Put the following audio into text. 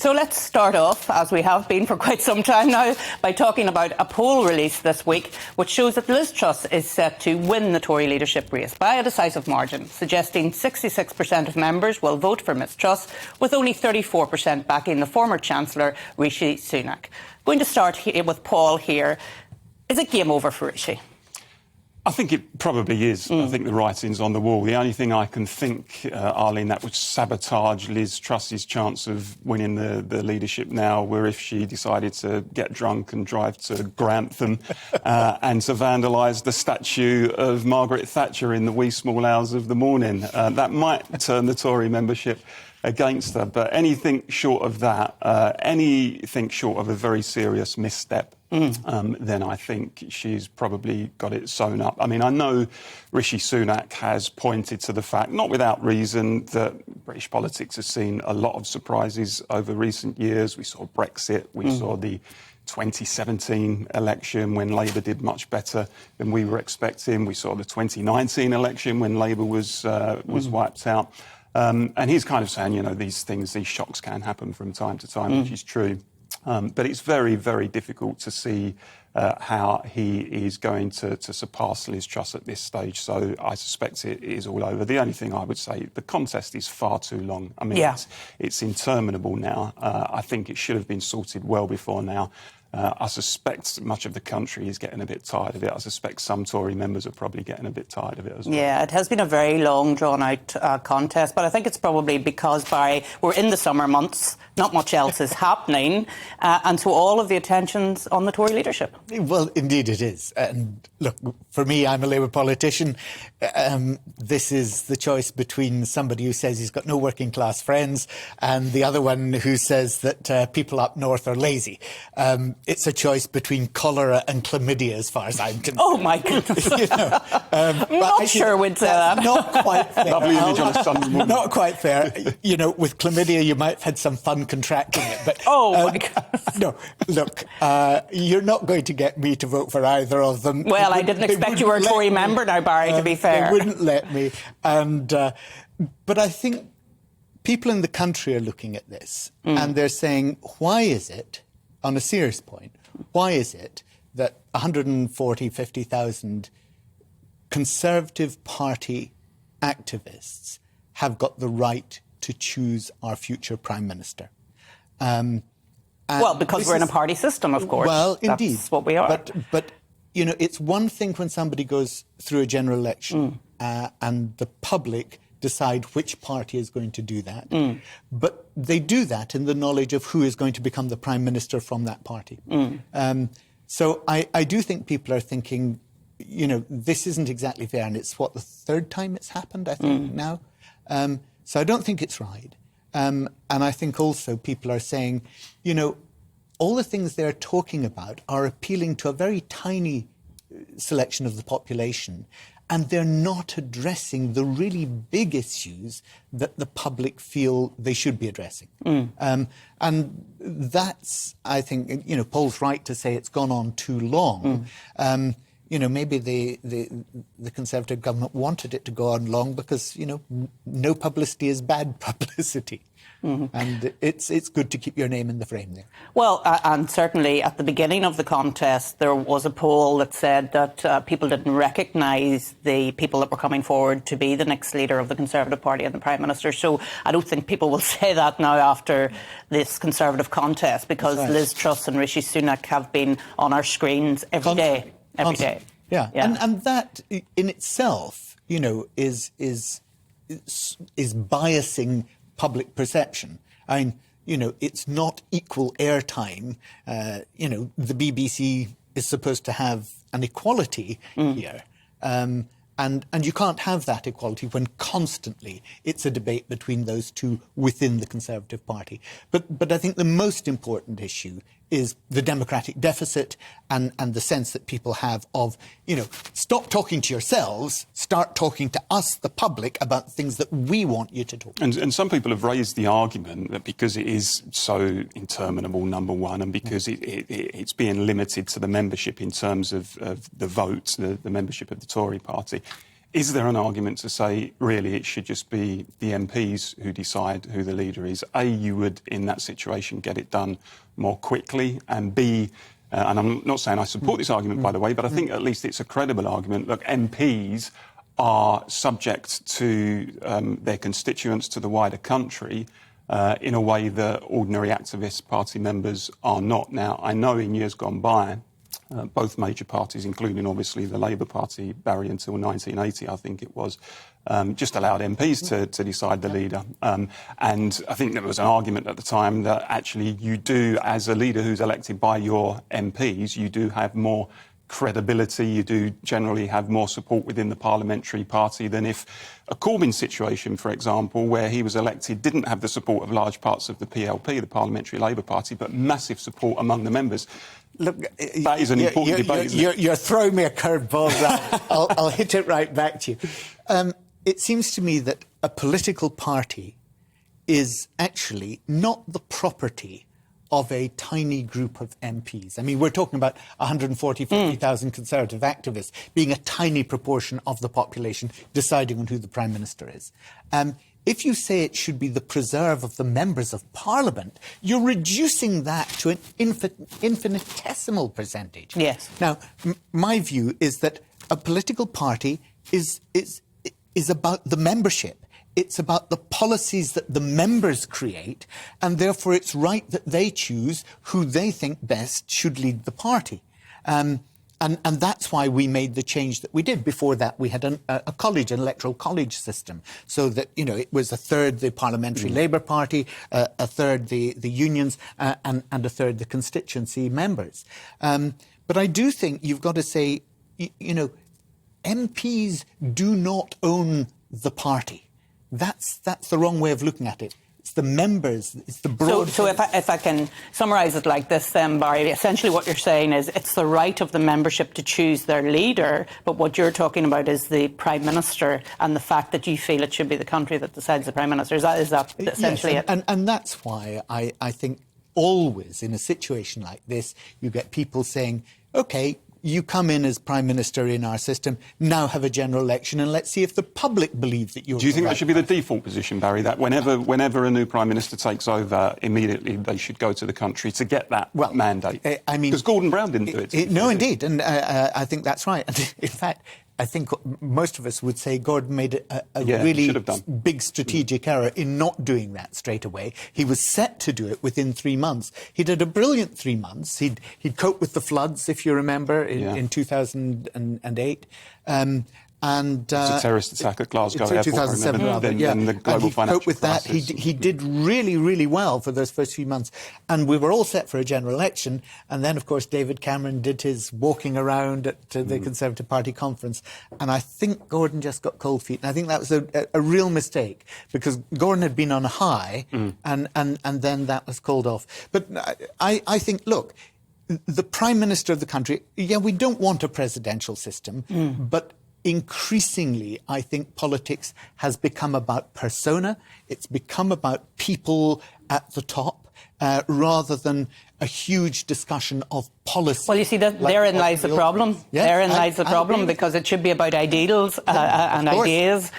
So let's start off, as we have been for quite some time now, by talking about a poll released this week which shows that Liz Truss is set to win the Tory leadership race by a decisive margin, suggesting 66% of members will vote for Ms Truss, with only 34% backing the former Chancellor, Rishi Sunak. Going to start with Paul here. Is it game over for Rishi? I think it probably is. I think the writing's on the wall. The only thing I can think, Arlene, that would sabotage Liz Truss's chance of winning the leadership now were if she decided to get drunk and drive to Grantham and to vandalise the statue of Margaret Thatcher in the wee small hours of the morning. That might turn the Tory membership against her. But anything short of that, anything short of a very serious misstep, then I think she's probably got it sewn up. I mean, I know Rishi Sunak has pointed to the fact, not without reason, that British politics has seen a lot of surprises over recent years. We saw Brexit, we saw the 2017 election when Labour did much better than we were expecting. We saw the 2019 election when Labour was wiped out. And he's kind of saying, you know, these shocks can happen from time to time, which is true. But it's very, very difficult to see how he is going to surpass Liz Truss at this stage. So I suspect it is all over. The only thing I would say, the contest is far too long. I mean, it's interminable now. I think it should have been sorted well before now. I suspect much of the country is getting a bit tired of it. I suspect some Tory members are probably getting a bit tired of it as well. Yeah, it has been a very long, drawn-out contest, but I think it's probably because, Barry, we're in the summer months, not much else is happening, and so all of the attention's on the Tory leadership. Well, indeed it is. And look, for me, I'm a Labour politician. This is the choice between somebody who says he's got no working-class friends and the other one who says that people up north are lazy. It's a choice between cholera and chlamydia, as far as I'm concerned. Oh, my goodness. I'm not sure we'd say that. Not quite fair. Lovely image on a Sunday morning. Not quite fair. You know, with chlamydia, you might have had some fun contracting it. But, my God. No, look, you're not going to get me to vote for either of them. Well, I didn't expect you were a Tory member now, Barry, to be fair. They wouldn't let me. But I think people in the country are looking at this and they're saying, why is it, on a serious point, why is it that 50,000 Conservative Party activists have got the right to choose our future Prime Minister? Well, because we're in a party system, of course. Well, indeed. That's what we are. But you know, it's one thing when somebody goes through a general election and the public decide which party is going to do that. But they do that in the knowledge of who is going to become the Prime Minister from that party. So I do think people are thinking, you know, this isn't exactly fair. And it's, the third time it's happened, I think, now. So I don't think it's right. And I think also people are saying, you know, all the things they're talking about are appealing to a very tiny selection of the population, and they're not addressing the really big issues that the public feel they should be addressing. And that's, I think, you know, Paul's right to say it's gone on too long. You know, maybe the Conservative government wanted it to go on long because, you know, no publicity is bad publicity. And it's good to keep your name in the frame there. Well, and certainly at the beginning of the contest, there was a poll that said that people didn't recognise the people that were coming forward to be the next leader of the Conservative Party and the Prime Minister. So I don't think people will say that now after this Conservative contest, because Liz Truss and Rishi Sunak have been on our screens every day. Every day. Yeah. And that in itself, you know, is biasing public perception. I mean, you know, it's not equal airtime. You know, the BBC is supposed to have an equality here. And you can't have that equality when constantly it's a debate between those two within the Conservative Party. But I think the most important issue is the democratic deficit and the sense that people have of, you know, stop talking to yourselves, start talking to us, the public, about things that we want you to talk about. And some people have raised the argument that because it is so interminable, number one, and because it's being limited to the membership in terms of the vote, the membership of the Tory party, Is there an argument to say, really, it should just be the MPs who decide who the leader is? A, you would, in that situation, get it done more quickly, and B, and I'm not saying I support this argument, by the way, but I think at least it's a credible argument. Look, MPs are subject to their constituents, to the wider country, in a way that ordinary activist party members are not. Now, I know in years gone by, both major parties, including obviously the Labour Party, Barry, until 1980, I think it was, just allowed MPs to decide the leader. And I think there was an argument at the time that actually you do, as a leader who's elected by your MPs, you do have more credibility, you do generally have more support within the parliamentary party than if a Corbyn situation, for example, where he was elected, didn't have the support of large parts of the PLP, the Parliamentary Labour Party, but massive support among the members. Look, that is an important debate, isn't it? You're throwing me a curveball. I'll hit it right back to you. It seems to me that a political party is actually not the property of a tiny group of MPs. I mean, we're talking about 50,000 Conservative activists being a tiny proportion of the population deciding on who the Prime Minister is. If you say it should be the preserve of the members of Parliament, you're reducing that to an infinitesimal percentage. Yes. Now, my view is that a political party is about the membership. It's about the policies that the members create, and therefore it's right that they choose who they think best should lead the party. And that's why we made the change that we did. Before that, we had an electoral college system, so that, you know, it was a third the Parliamentary Labour Party, a third the unions, and a third the constituency members. But I do think you've got to say, you know, MPs do not own the party. That's the wrong way of looking at it. It's the members, it's the broad... So if I can summarise it like this then, Barry, essentially what you're saying is it's the right of the membership to choose their leader, but what you're talking about is the Prime Minister and the fact that you feel it should be the country that decides the Prime Minister. Is that essentially yes, it? And that's why I think always in a situation like this, you get people saying, OK, you come in as Prime Minister in our system, now have a general election and let's see if the public believe that you're... Do you think that should be the default position, Barry, that whenever a new Prime Minister takes over, immediately they should go to the country to get that mandate? I mean... Because Gordon Brown didn't do it. No, indeed, and I think that's right. In fact, I think most of us would say Gordon made a really big strategic error in not doing that straight away. He was set to do it within 3 months. He did a brilliant 3 months. He'd cope with the floods, if you remember, in 2008. And it was a terrorist attack at Glasgow Airport. 2007, rather. Then the global financial with crisis. that. He did really, really well for those first few months. And we were all set for a general election. And then, of course, David Cameron did his walking around at the Conservative Party conference. And I think Gordon just got cold feet. And I think that was a real mistake, because Gordon had been on a high and then that was called off. But I think, look, the Prime Minister of the country, we don't want a presidential system, but increasingly, I think politics has become about persona. It's become about people at the top, rather than a huge discussion of policy. Well, you see, therein lies the problem. Therein lies the problem, because it should be about ideals and ideas.